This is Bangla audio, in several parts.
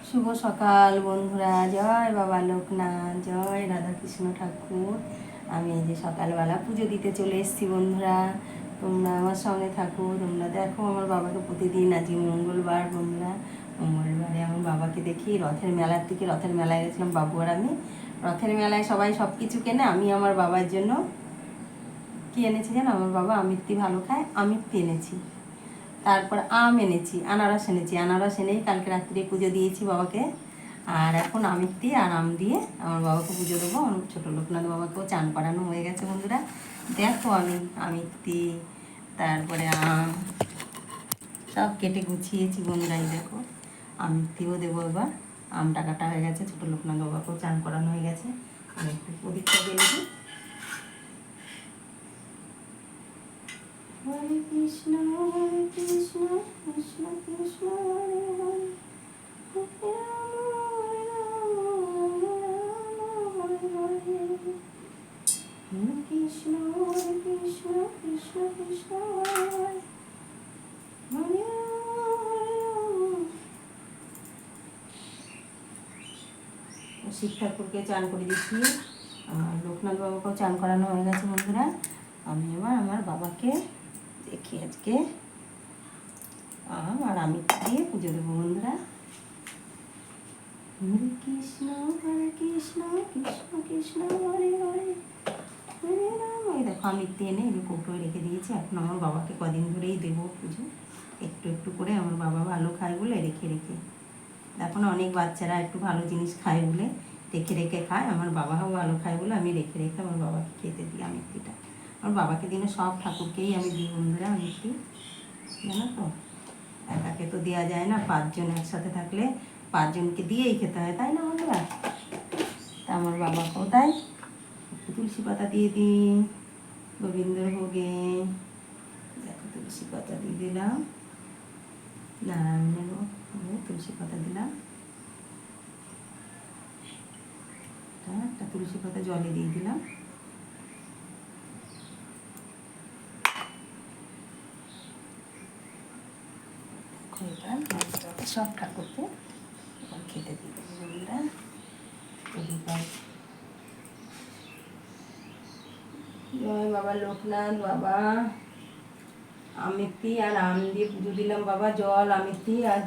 শুভ সকাল বন্ধুরা, জয় বাবা লোকনাথ, জয় রাধাকৃষ্ণ ঠাকুর। আমি এই যে সকালবেলা পুজো দিতে চলে এসেছি বন্ধুরা। তোমরা আমার সঙ্গে থাকো, তোমরা দেখো আমার বাবাকে প্রতিদিন। আজকে মঙ্গলবার বন্ধুরা, মঙ্গলবারে আমার বাবাকে দেখি রথের মেলার থেকে। রথের মেলায় গেছিলাম বাবু আর আমি। রথের মেলায় সবাই সব কিছু কেনে, আমি আমার বাবার জন্য কি এনেছি জানো? আমার বাবা আমিত্তি ভালো খায়, আমিত্তি এনেছি। তারপর আম এনেছি, আনারস এনেছি। আনারস এনেই কালকে রাত্রে পুজো দিয়েছি বাবাকে। আর এখন আমিত্তি আর আম দিয়ে আমার বাবাকে পুজো দেবো। আমার ছোটো লোকনাথ বাবাকেও চান করানো হয়ে গেছে বন্ধুরা। দেখো আমি আমিত্তি, তারপরে আম সব কেটে গুছিয়েছি বন্ধুরা। এই দেখো আমিত্তিও দেবো এবার। আমটা কাটা হয়ে গেছে, ছোটো লোকনাথ বাবাকেও চান করানো হয়ে গেছে। আমি একটু প্রদীপটা দিয়েছি। হরে কৃষ্ণ কৃষ্ণ কৃষ্ণ হরে হরে, হরে রাম হরে হরে, হরে কৃষ্ণ কৃষ্ণ কৃষ্ণ হরে হরে, হরে রাম। শিব ঠাকুরকে চান করে দিচ্ছি, আমার লোকনাথ বাবাকেও চান করানো হয়ে গেছে বন্ধুরা। আমি এবার আমার বাবাকে দেখি আজকে আম আর আমি দিয়ে পুজো দেবো বন্ধুরা। হরে কৃষ্ণ কৃষ্ণ কৃষ্ণ হরে হরে, হরে রাম। এই দেখো আমি টেনে এই কৌটোয় রেখে দিয়েছি। এখন আমার বাবাকে কদিন ধরেই দেবো পুজো, একটু একটু করে। আমার বাবা ভালো খায় বলে রেখে রেখে, দেখো না অনেক বাচ্চারা একটু ভালো জিনিস খায় বলে রেখে রেখে খায়। আমার বাবাও ভালো খায় বলে আমি রেখে রেখে আমার বাবাকে খেতে দিই আমিত্তিটা। আমার বাবাকে দিনে সব ঠাকুরকেই আমি দিই বন্ধুরা আমিত্তি, জানো তো। একাকে তো দেওয়া যায় না, 5 জন একসাথে থাকলে 5 জনকে দিয়েই খেতে হয়, তাই না বন্ধুরা? তা আমার বাবাকেও তাই একটু তুলসী পাতা দিয়ে দিই গোবিন্দ ভোগে। দেখো তুলসী পাতা দিয়ে দিলাম, নারায়ণের তুলসী পাতা দিলাম। একটা তুলসী পাতা জলে দিয়ে দিলাম। সব ঠাকুরকে খেতে দিয়ে দেবো বন্ধুরা। জয় বাবা লোকনাথ বাবা। আমিত্তি আর আম দিয়ে পুজো দিলাম বাবা। জল আমিত্তি আর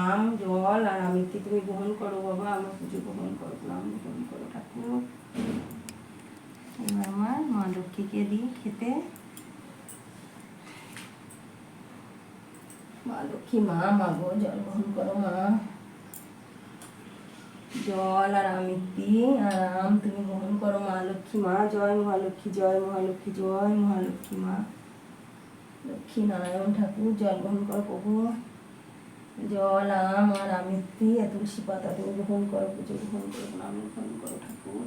আম জল আর আমিত্তি তুমি গ্রহণ করো বাবা, আমার পুজো গ্রহণ করো, নাম গ্রহণ করো ঠাকুর। এবার আমার মা লক্ষ্মীকে দিই খেতে। মা লক্ষ্মী মা, মা গো জল গ্রহণ করো মা। জল আর আমিত্তি আর আম তুমি গ্রহণ করো মা লক্ষ্মী মা। জয় মহালক্ষ্মী, জয় মহালক্ষ্মী, জয় মহালক্ষ্মী মা। লক্ষ্মী নারায়ণ ঠাকুর জল গ্রহণ করো প্রভু। জল আম আর আমিত্তি আর তুলসী পাতা তুমি গ্রহণ করো, পুজো গ্রহণ করো, নাম গ্রহণ করো ঠাকুর।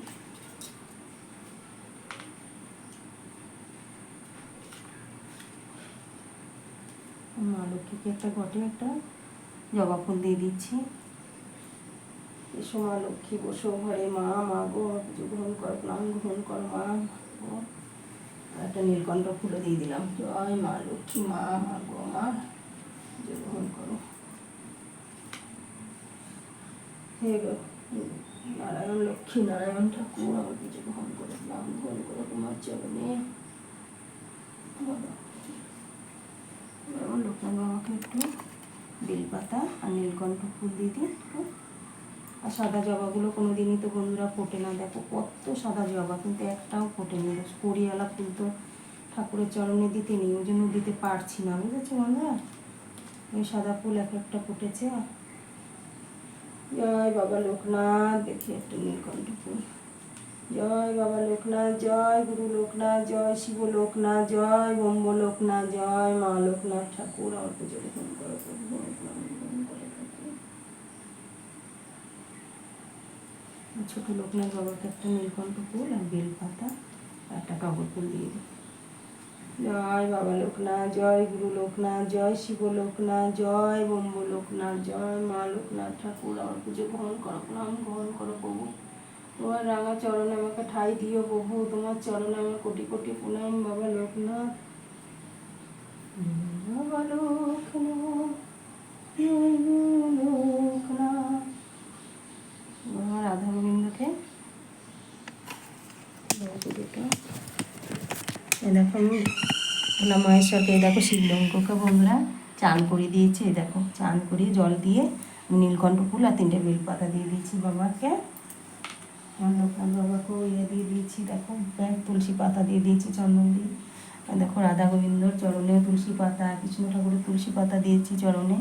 মা লক্ষ্মীকে একটা ঘটে একটা জবা ফুল দিয়ে দিচ্ছি। এসো মা লক্ষ্মী বসো ঘরে মা, মা গো পুজো গ্রহণ করো, নাম গ্রহণ করো মা। একটা নীলকণ্ঠ ফুলও দিয়ে দিলাম। জয় মা লক্ষ্মী মা, মা গো মা পুজো গ্রহণ করো। হে গো নারায়ণ লক্ষ্মী নারায়ণ ঠাকুর, আমার পুজো গ্রহণ করো, নাম গ্রহণ করো তোমার চরণে। আমার লোকনাথ বাবাকে একটু বেলপাতা আর নীলকণ্ঠ ফুল দিয়ে দিই একটু। আর সাদা জবাগুলো কোনো দিনই তো বন্ধুরা ফোটে না। দেখো কত সাদা জবা, কিন্তু একটাও ফোটে নি। কড়িওয়ালা ফুল তো ঠাকুরের চরণে দিতে নেই, ওই জন্য দিতে পারছি না, বুঝেছো বন্ধুরা। ওই সাদা ফুল এক একটা ফুটেছে। জয় বাবা লোকনাথ, দেখি একটা নীলকণ্ঠ ফুল। জয় বাবা লোকনাথ, জয় গুরু লোকনাথ, জয় শিব লোকনাথ, জয় ব্রহ্ম লোকনাথ, জয় মা লোকনাথ ঠাকুর, আমার পুজো গ্রহণ করো প্রভু। ছোট লোকনাথ বাবাকে একটা নীলকণ্ঠ ফুল আর বেলপাতা আর একটা টগর ফুল দিয়ে দিই। জয় বাবা লোকনাথ, জয় গুরু লোকনাথ, জয় শিব লোকনাথ, জয় ব্রহ্ম লোকনাথ, জয় মা লোকনাথ ঠাকুর, আমার পুজো গ্রহণ করো, নাম গ্রহণ করো প্রভু। তোমার রাঙা চরণে আমাকে ঠাঁই দিও প্রভু, তোমার চরণে আমার কোটি কোটি প্রণাম বাবা লোকনাথ। বাবা লোকনাথ, জয় লোকনাথ, একটু। এই দেখো আমি ভোলা মহেশ্বরকে, এই দেখো শিবলিঙ্গকে বন্ধুরা চান করিয়ে দিয়েছি। এই দেখো চান করিয়ে জল দিয়ে নীলকণ্ঠ ফুল আর 3টে বেলপাতা দিয়ে দিয়েছি বাবাকে। অন্নপ্রাণ বাবাকেও ইয়ে দিয়ে দিয়েছি, দেখো তুলসী পাতা দিয়ে দিয়েছি চন্দন দিয়ে। দেখো রাধা গোবিন্দর চরণে তুলসী পাতা, কৃষ্ণ ঠাকুরের তুলসী পাতা দিয়েছি চরণে।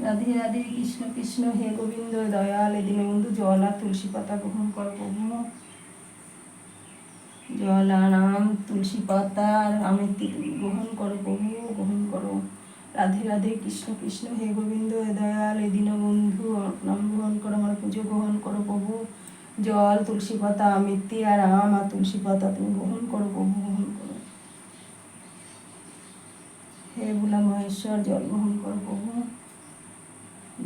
রাধে রাধে কৃষ্ণ কৃষ্ণ হে গোবিন্দ দয়াল, এদিনে বন্ধু জল আর তুলসী পাতা গ্রহণ করো প্রভু। জল আর আম তুলসী পাতা আর আমের তিল গ্রহণ করো প্রভু, গ্রহণ করো। রাধে রাধে কৃষ্ণ কৃষ্ণ হে গোবিন্দ হে দয়াল, এদিন বন্ধু নাম গ্রহণ করো, আমার পুজো গ্রহণ করো প্রভু। জল তুলসী পাতা আমের আর আম আর তুলসী পাতা তুমি গ্রহণ করো প্রভু, গ্রহণ করো। হে ভোলা মহেশ্বর জল গ্রহণ করো প্রভু।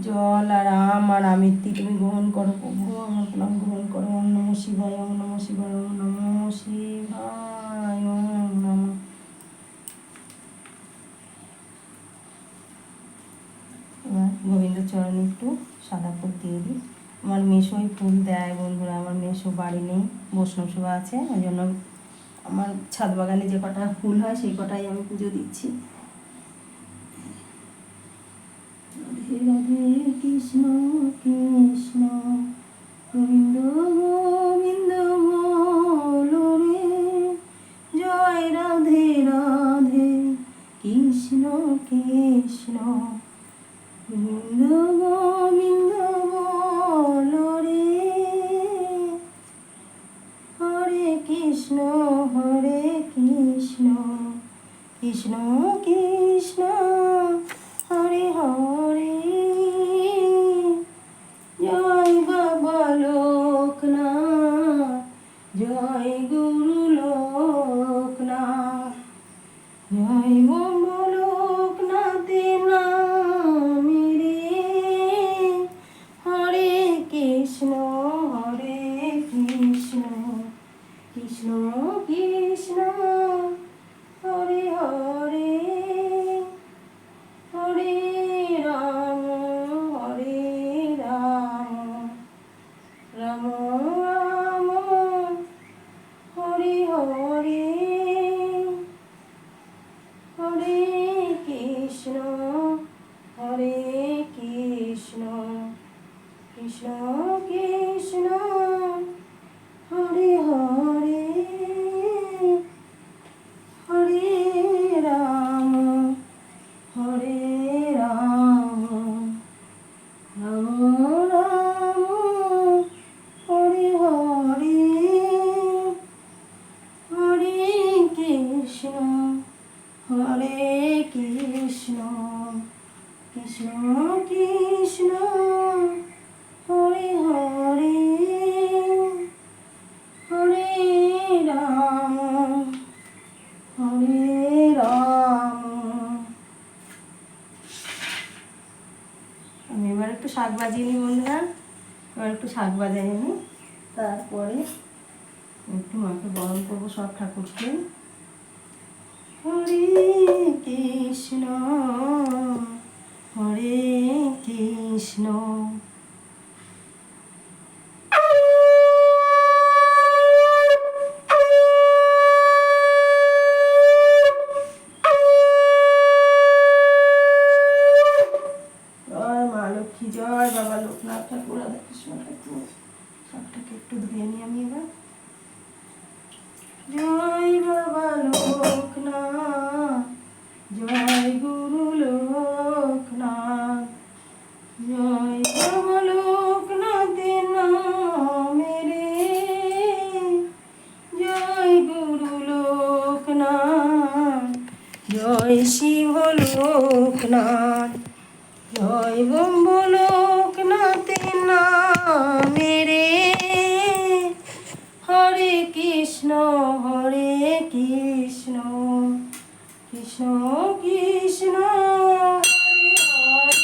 জল আর আম আর আমের তুমি গ্রহণ করো প্রভু, আমার প্রণাম গ্রহণ করো। ওম নমঃ শিবায়, ওম নমঃ শিবায়, ওম নমঃ শিবায়, ওম নমঃ। এবার গোবিন্দ চরণে একটু সাদা ফুল দিয়ে দিই। আমার মেশোই ফুল দেয় বন্ধুরা, আমার মেশো বাড়ি নেই, বৈষ্ণব সভা আছে, ওই জন্য আমার ছাদ বাগানে যে কটা ফুল হয় সেই কটাই আমি পুজো দিচ্ছি। রাধে রাধে কৃষ্ণ কৃষ্ণ গোবিন্দ গোবিন্দ বলো রে, জয় রাধে রাধে কৃষ্ণ কৃষ্ণ গোবিন্দ গোবিন্দ বলো রে, হরে কৃষ্ণ কৃষ্ণ কৃষ্ণ হরে হরে। জয় বাবা লোকনাথ, জয় গুরু লোকনাথ, জয় বাবা লোকনাথের নামে রে, হরে কৃষ্ণ কৃষ্ণ কৃষ্ণ হরে হরে, হরে রাম রাম রাম হরে হরে, হরে কৃষ্ণ কৃষ্ণ কৃষ্ণ হরে হরে, হরে রাম রাম রাম হরে হরে, হরে কৃষ্ণ কৃষ্ণ কৃষ্ণ হরে হরে, হরে রাম আমি এবার একটু শাক বাজিয়ে নিই বন্ধুরা, এবার একটু শাক বাজিয়ে নিই, তারপরে একটু মাকে বরণ করবো সব ঠাকুরকে। হরে কৃষ্ণ মা লক্ষ্মী জয়, বাবা লোকনাথ ঠাকুর, রাধা কৃষ্ণ ঠাকুর। সবটাকে একটু ধুয়ে নিই আমি এবার। জয় বাবা লোকনাথ, জয় গুরু লোকনাথ, জয় বাবা লোকনাথের নামে রে, জয় গুরু লোকনাথ, জয় শিব লোকনাথ, জয় বম্ব লোকনাথের নামে রে, হরে কৃষ্ণ কৃষ্ণ কৃষ্ণ হরে হরে।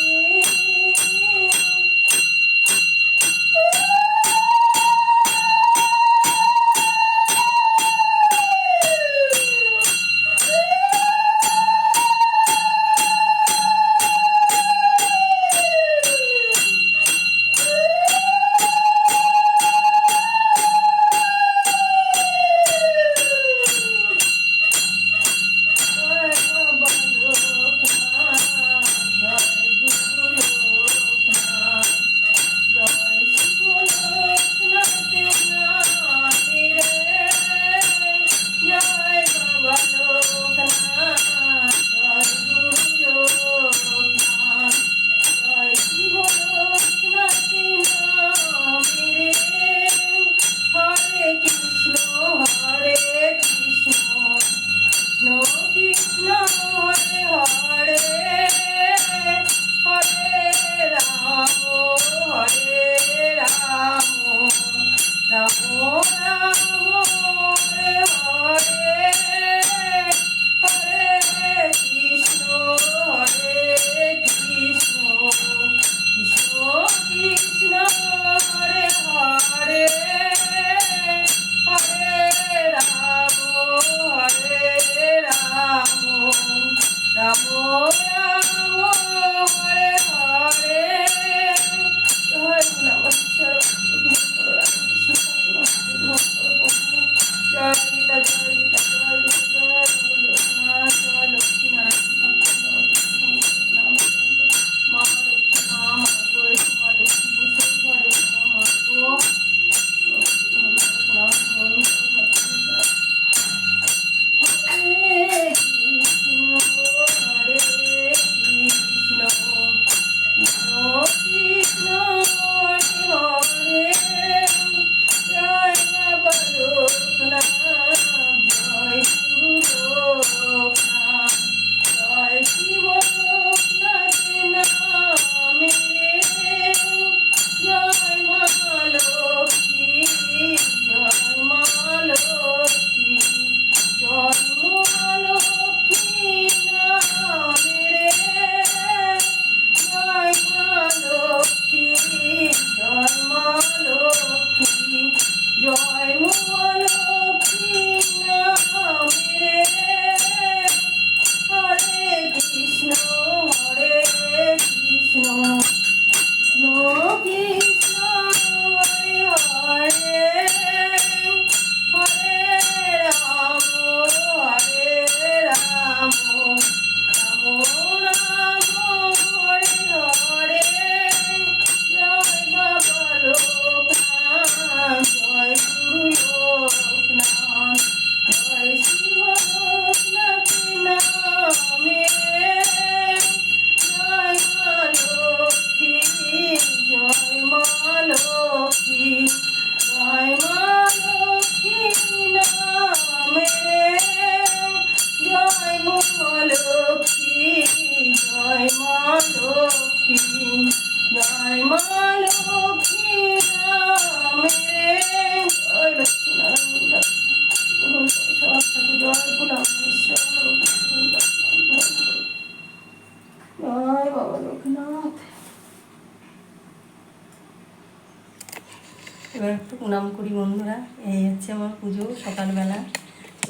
এবার একটু প্রণাম করি বন্ধুরা। এই হচ্ছে আমার পুজো সকালবেলা,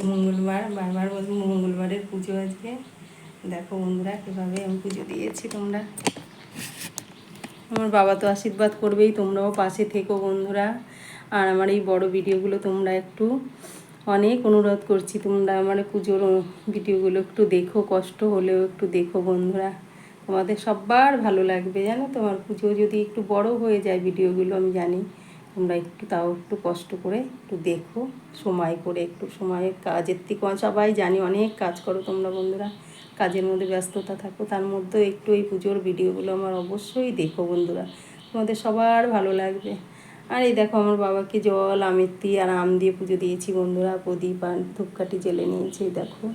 মঙ্গলবার, বারবার বলবো মঙ্গলবারের পুজো আজকে। দেখো বন্ধুরা কীভাবে আমি পুজো দিয়েছি। তোমরা, আমার বাবা তো আশীর্বাদ করবেই, তোমরাও পাশে থেকো বন্ধুরা। আর আমার এই বড় ভিডিওগুলো তোমরা একটু, অনেক অনুরোধ করছি, তোমরা আমার পুজোর ভিডিওগুলো একটু দেখো, কষ্ট হলেও একটু দেখো বন্ধুরা। তোমাদের সবার ভালো লাগবে জানো। তোমার পুজো যদি একটু বড় হয়ে যায় ভিডিওগুলো, আমি জানি, তোমরা একটু তাও একটু কষ্ট করে একটু দেখো, সময় করে, একটু সময়, কাজের থেকে সবাই জানি অনেক কাজ করো তোমরা বন্ধুরা, কাজের মধ্যে ব্যস্ততা থাকো, তার মধ্যেও একটু এই পুজোর ভিডিওগুলো আমার অবশ্যই দেখো বন্ধুরা, তোমাদের সবার ভালো লাগবে। আর এই দেখো আমার বাবাকে জল, আমেতি আর আম দিয়ে পুজো দিয়েছি বন্ধুরা। প্রদীপ আর ধূপকাঠি জেলে নিয়েছি। দেখো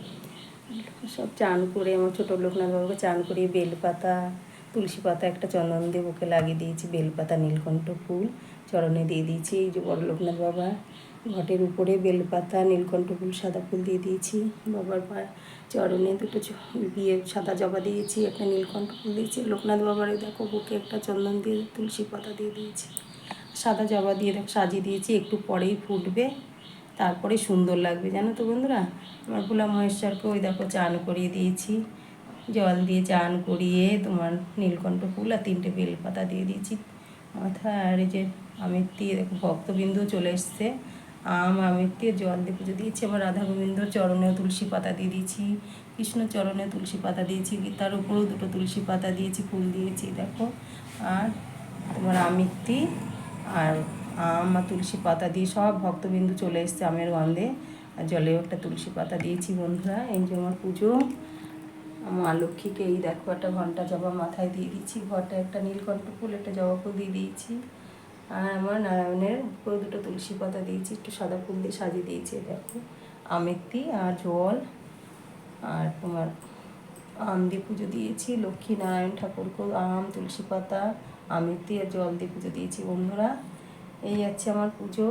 সব চান করে আমার ছোটো লোকনাথ বাবাকে চান করিয়ে বেলপাতা, তুলসী পাতা, একটা চন্দন দিয়ে বুকে লাগিয়ে দিয়েছি, বেলপাতা, নীলকণ্ঠ ফুল চরণে দিয়ে দিয়েছি। এই যে বড় লোকনাথ বাবা ঘটের উপরে বেলপাতা, নীলকণ্ঠ ফুল, সাদা ফুল দিয়ে দিয়েছি। বাবার চরণে দুটো দিয়ে সাদা জবা দিয়েছি, একটা নীলকণ্ঠ ফুল দিয়েছি। লোকনাথ বাবার দেখো বুকে একটা চন্দন দিয়ে তুলসী পাতা দিয়ে দিয়েছি, সাদা জবা দিয়ে দেখো সাজিয়ে দিয়েছি। একটু পরেই ফুটবে, তারপরে সুন্দর লাগবে জানো তো বন্ধুরা। আমার ভোলা মহেশ্বরকে ওই দেখো চান করিয়ে দিয়েছি, জল দিয়ে চান করিয়ে তোমার নীলকণ্ঠ ফুল আর 3টে বেলপাতা দিয়ে দিয়েছি মাথা। আর এই যে আমের দিয়ে দেখো ভক্তবিন্দু চলে এসছে, আম আমের দিয়ে জল দিয়ে পুজো দিয়েছি। আবার রাধা গোবিন্দর চরণেও তুলসী পাতা দিয়ে দিয়েছি, কৃষ্ণ চরণে তুলসী পাতা দিয়েছি, গীতার উপরেও 2টো তুলসী পাতা দিয়েছি, ফুল দিয়েছি দেখো। আর তোমার আমিত্তি আর আম আর তুলসী পাতা দিয়ে সব ভক্তবিন্দু চলে এসছে আমের গন্ধে। আর জলেও একটা তুলসী পাতা দিয়েছি বন্ধুরা। এই যে আমার পুজো। মা লক্ষ্মীকে এই দেখো একটা ঘন্টা জবা মাথায় দিয়ে দিচ্ছি, ঘরটা একটা নীলকণ্ঠ ফুল, একটা জবা ফুল দিয়ে দিয়েছি। আর আমার নারায়ণের উপরে 2টো তুলসী পাতা দিয়েছি, একটু সাদা ফুল দিয়ে সাজিয়ে দিয়েছি দেখো। আমেতি আর জল আর তোমার আম দিয়ে পুজো দিয়েছি। লক্ষ্মী নারায়ণ ঠাকুরকেও আম, তুলসী পাতা, আমেতি আর জল দিয়ে পুজো দিয়েছি বন্ধুরা। এই আছে আমার পুজো।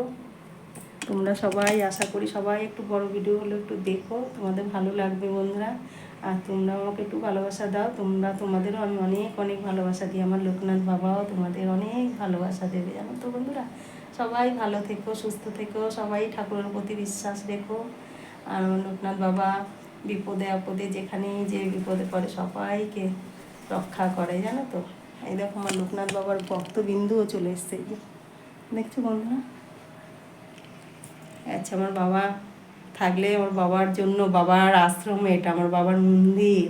তোমরা সবাই, আশা করি সবাই একটু বড় ভিডিও হলে একটু দেখো, তোমাদের ভালো লাগবে বন্ধুরা। আর তোমরা আমাকে একটু ভালোবাসা দাও, তোমাদেরও আমি অনেক অনেক ভালোবাসা দিই। আমার লোকনাথ বাবাও তোমাদের অনেক ভালোবাসা দেবে জানো তো বন্ধুরা। সবাই ভালো থেকো, সুস্থ থেকো, সবাই ঠাকুরের প্রতি বিশ্বাস রেখো। আর আমার লোকনাথ বাবা বিপদে আপদে যেখানেই যে বিপদে পড়ে সবাইকে রক্ষা করে জানো তো। এই দেখো আমার লোকনাথ বাবার ভক্তবিন্দুও চলে এসছে, দেখছো বন্ধুরা। আচ্ছা, আমার বাবা থাকলে, আমার বাবার জন্য, বাবার আশ্রম এটা, আমার বাবার মন্দির,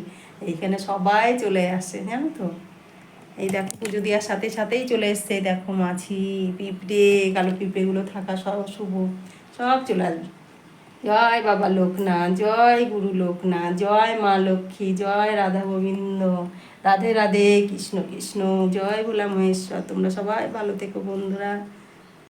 এইখানে সবাই চলে আসে জানো তো। এই দেখো পুজো দেওয়ার সাথে সাথেই চলে এসছে, দেখো মাছি, পিঁপড়ে, কালো পিঁপড়েগুলো থাকা সব শুভ সব চলে আসবে। জয় বাবা লোকনাথ, জয় গুরু লোকনাথ, জয় মা লক্ষ্মী, জয় রাধা গোবিন্দ, রাধে রাধে, কৃষ্ণ কৃষ্ণ, জয় ভোলা মহেশ্বর। তোমরা সবাই ভালো থেকো বন্ধুরা।